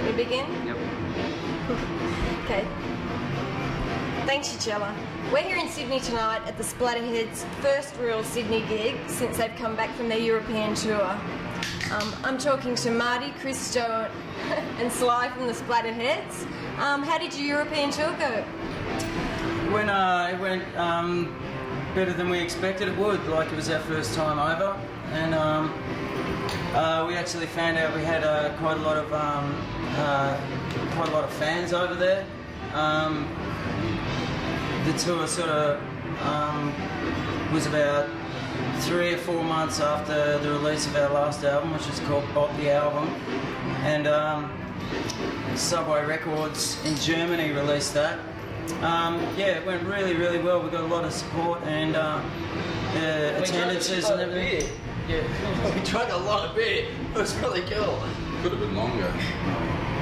Shall we begin? Yep. Okay. Thanks, Chella. We're here in Sydney tonight at the Splatterheads' first real Sydney gig since they've come back from their European tour. I'm talking to Marty, Christo and Sly from the Splatterheads. How did your European tour go? It went better than we expected it would. Like, it was our first time over, and we actually found out we had quite a lot of fans over there. The tour sort of was about 3 or 4 months after the release of our last album, which is called Bop the Album, and Subway Records in Germany released that. Yeah, it went really, really well. We got a lot of support and attendances and everything. Yeah, we drank a lot of beer. It was really cool. Could have been longer.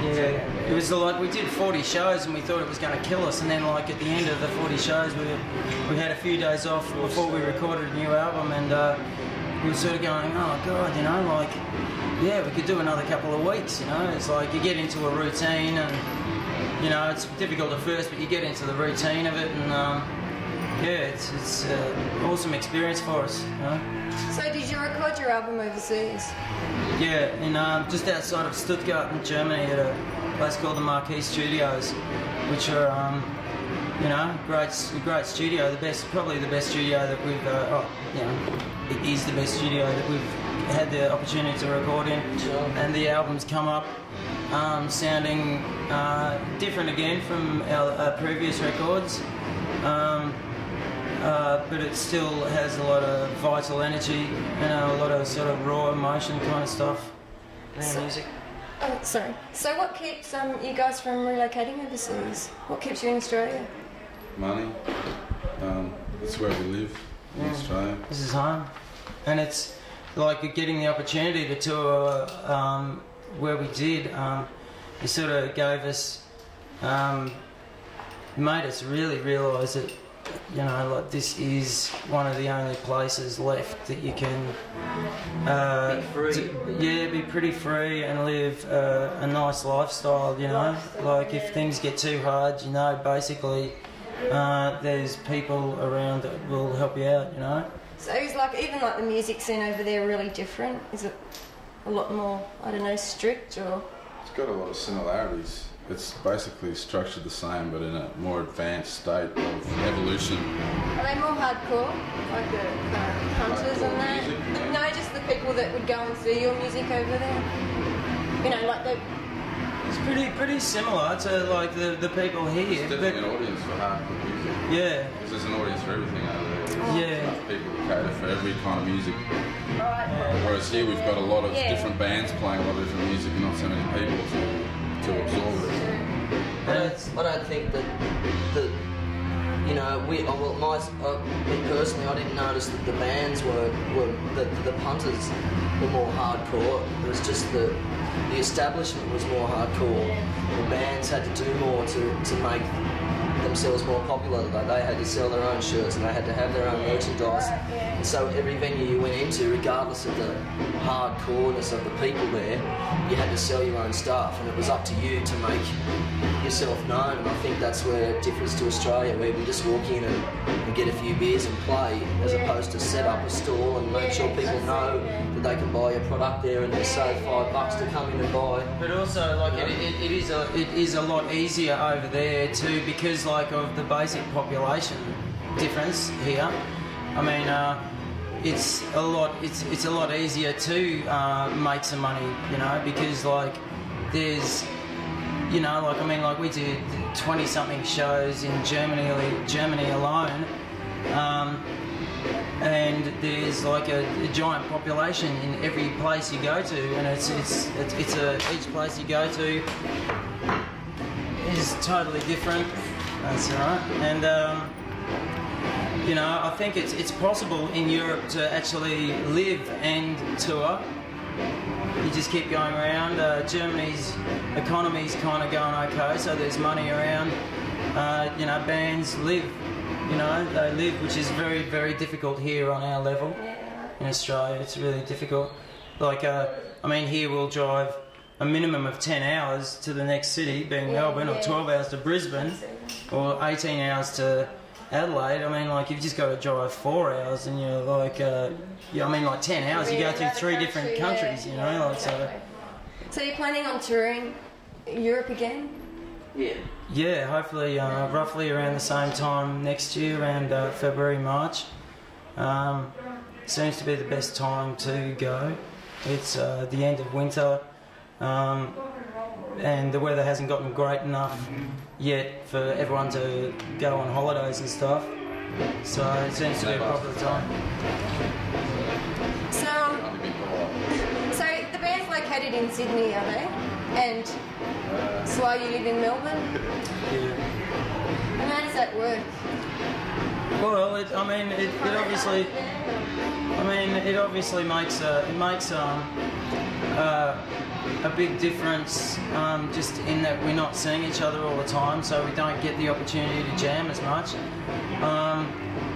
Yeah, it was like we did 40 shows and we thought it was going to kill us, and then like at the end of the 40 shows we had a few days off before we recorded a new album, and we were sort of going, oh god, you know, like, yeah, we could do another couple of weeks, you know. It's like you get into a routine, and you know, it's difficult at first, but you get into the routine of it, and yeah, it's an awesome experience for us, you know. So did you record your album overseas? Yeah, in just outside of Stuttgart in Germany at a place called the Marquee Studios, which are, you know, great studio, probably the best studio that we've, you know, it is the best studio that we've had the opportunity to record in, and the album's come up sounding different again from our previous records. But it still has a lot of vital energy and a lot of sort of raw emotion kind of stuff in our music. Oh, sorry. So what keeps you guys from relocating overseas? What keeps you in Australia? Money. It's where we live in Australia. This is home. And it's like getting the opportunity to tour where we did. It sort of gave us, made us really realise that, you know, like this is one of the only places left that you can be free. Be pretty free and live a nice lifestyle, you know. Like if things get too hard, you know, basically there's people around that will help you out, you know. So is like even like the music scene over there really different? Is it a lot more, I don't know, strict or? It's got a lot of similarities. It's basically structured the same, but in a more advanced state of evolution. Are they more hardcore, like the hunters and that? Music, yeah. No, just the people that would go and see your music over there. You know, like the. It's pretty similar to like the people here. There's definitely an audience for hardcore music. Yeah. There's an audience for everything over there. Yeah. Enough people to cater for every kind of music. Right. Whereas here we've got a lot of different bands playing a lot of different music, and not so many people to absorb it. I don't think that you know, me personally, I didn't notice that the bands were the punters were more hardcore. It was just the establishment was more hardcore. The bands had to do more to make themselves more popular. Like they had to sell their own shirts and they had to have their own merchandise. And so every venue you went into, regardless of the hardcoreness of the people there, you had to sell your own stuff, and it was up to you to make yourself known. And I think that's where it differs to Australia, where we just walk in and get a few beers and play, as opposed to set up a stall and make sure people know that they can buy your product there and they save $5 to come in and buy. But also, like, it is a lot easier over there too, because like of the basic population difference here. I mean, it's a lot easier to make some money, you know, because like there's, you know, like I mean, like we did 20-something shows in Germany alone, and there's like a giant population in every place you go to, and each place you go to is totally different. That's right, and you know, I think it's possible in Europe to actually live and tour. You just keep going around. Germany's economy's kind of going okay, so there's money around. You know, bands live. You know, they live, which is very, very difficult here on our level in Australia. It's really difficult. Like, I mean, here we'll drive a minimum of 10 hours to the next city, being Melbourne, or 12 hours to Brisbane, or 18 hours to Adelaide. I mean, like, you've just got to drive 4 hours, and you're like, yeah, I mean, like 10 hours, you go through 3 different countries, you know, like, So you're planning on touring Europe again? Yeah. Yeah, hopefully, roughly around the same time next year, around February, March. Seems to be the best time to go. It's the end of winter, and the weather hasn't gotten great enough yet for everyone to go on holidays and stuff. So it seems to be a proper time. So the band's located in Sydney, are they? And so you live in Melbourne? Yeah. And how does that work? Well, it obviously makes a big difference, just in that we're not seeing each other all the time, so we don't get the opportunity to jam as much.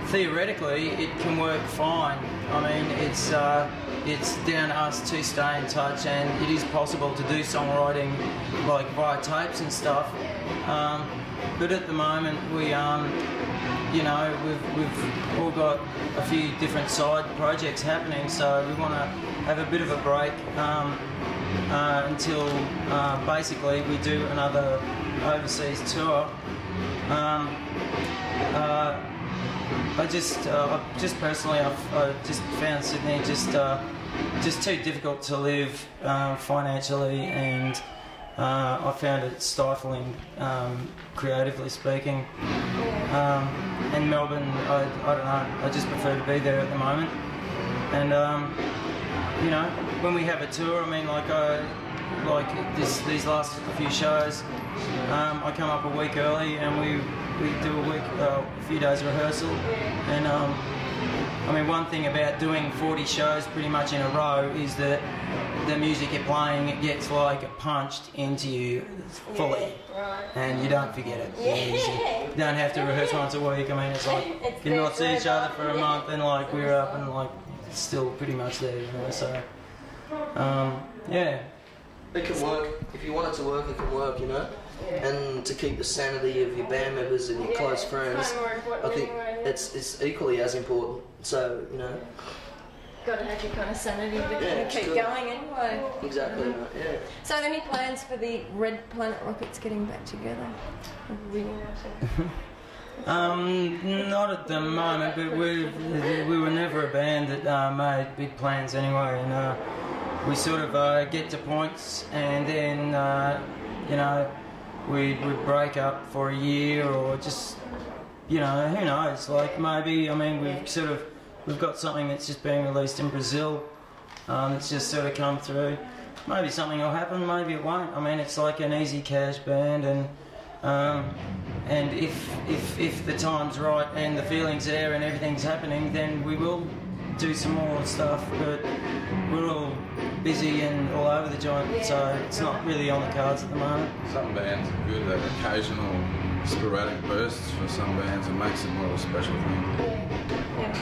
Theoretically, it can work fine. I mean, it's down to us to stay in touch, and it is possible to do songwriting like via tapes and stuff. But at the moment, we you know, we've all got a few different side projects happening, so we want to have a bit of a break until basically we do another overseas tour. I just personally, I just found Sydney just too difficult to live financially, and I found it stifling, creatively speaking. And Melbourne, I don't know, I just prefer to be there at the moment. And you know, when we have a tour, I mean, like these last few shows, I come up a week early and we do a few days of rehearsal. And I mean, one thing about doing 40 shows pretty much in a row is that the music you're playing, it gets like punched into you fully, and you don't forget it. You don't have to rehearse once a week. I mean, it's like you not see each other for a month, and like we're up and like still pretty much there, you know. So yeah, it can work. If you want it to work, it can work, you know. And to keep the sanity of your band members and your close friends, I think it's equally as important. So, you know, got to have your kind of sanity to keep going anyway. Exactly. Yeah. So, any plans for the Red Planet Rockets getting back together? Not at the moment, but we were never a band that made big plans anyway, and we sort of get to points, and then you know, we'd break up for a year, or just, you know, who knows, like maybe, I mean, we've got something that's just being released in Brazil, it's just sort of come through. Maybe something will happen, maybe it won't. I mean, it's like an easy cash band, and if the time's right and the feeling's there and everything's happening, then we will do some more stuff, but we're all busy and all over the joint, so it's not really on the cards at the moment. Some bands are good at occasional sporadic bursts. For some bands, it makes it more of a special thing. Yeah.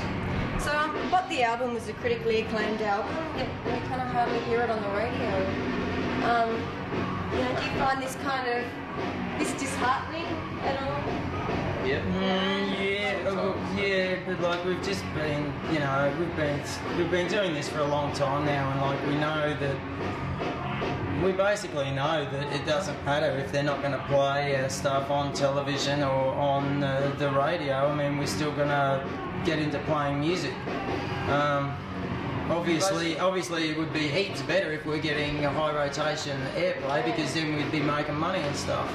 So, but the album was a critically acclaimed album, yet we kind of hardly hear it on the radio. You know, do you find this kind of disheartening at all? Yeah. Yeah, but like we've just been, you know, we've been doing this for a long time now, and like we know that, we basically know that it doesn't matter if they're not going to play our stuff on television or on the radio. I mean, we're still going to get into playing music. Obviously it would be heaps better if we're getting a high rotation airplay, because then we'd be making money and stuff.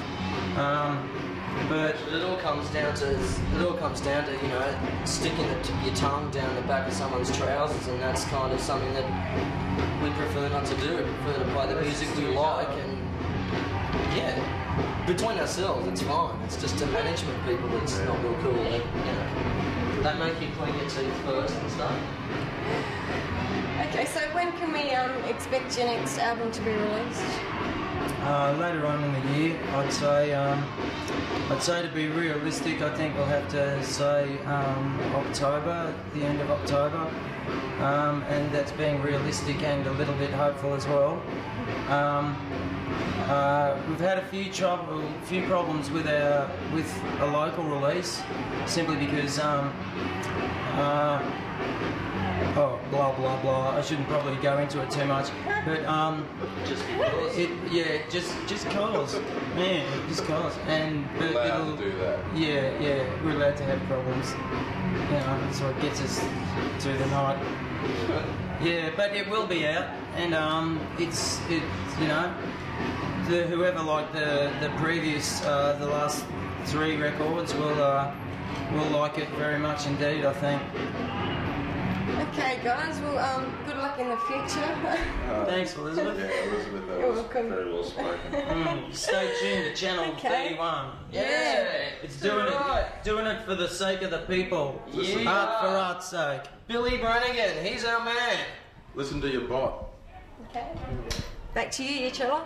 But it all comes down to you know, sticking your tongue down the back of someone's trousers, and that's kind of something that we prefer not to do. We prefer to play the music we like, and yeah, between ourselves it's fine. It's just the management people that's not real cool. They, you know, they make you clean your teeth first and stuff. Okay, so when can we expect your next album to be released? later on in the year. I'd say to be realistic, I think we'll have to say October, the end of October, and that's being realistic and a little bit hopeful as well. We've had a few problems with a local release, simply because oh, blah blah blah. I shouldn't probably go into it too much, but Just because. just cause, man, just cause, and but Allowed to do that. yeah, we're allowed to have problems. You know, that's what gets us through the night. Yeah, but it will be out, and it's you know, whoever liked the previous the last 3 records will like it very much indeed, I think. Okay, guys. Well, good luck in the future. Thanks, Elizabeth. Yeah, Elizabeth, that You're was welcome. very well spoken. Stay tuned to channel Okay. 31. Yeah. It's doing it for the sake of the people. Yeah. Art for art's sake. Billy Brannigan, he's our man. Listen to your bot. Okay. Back to you, Chilla.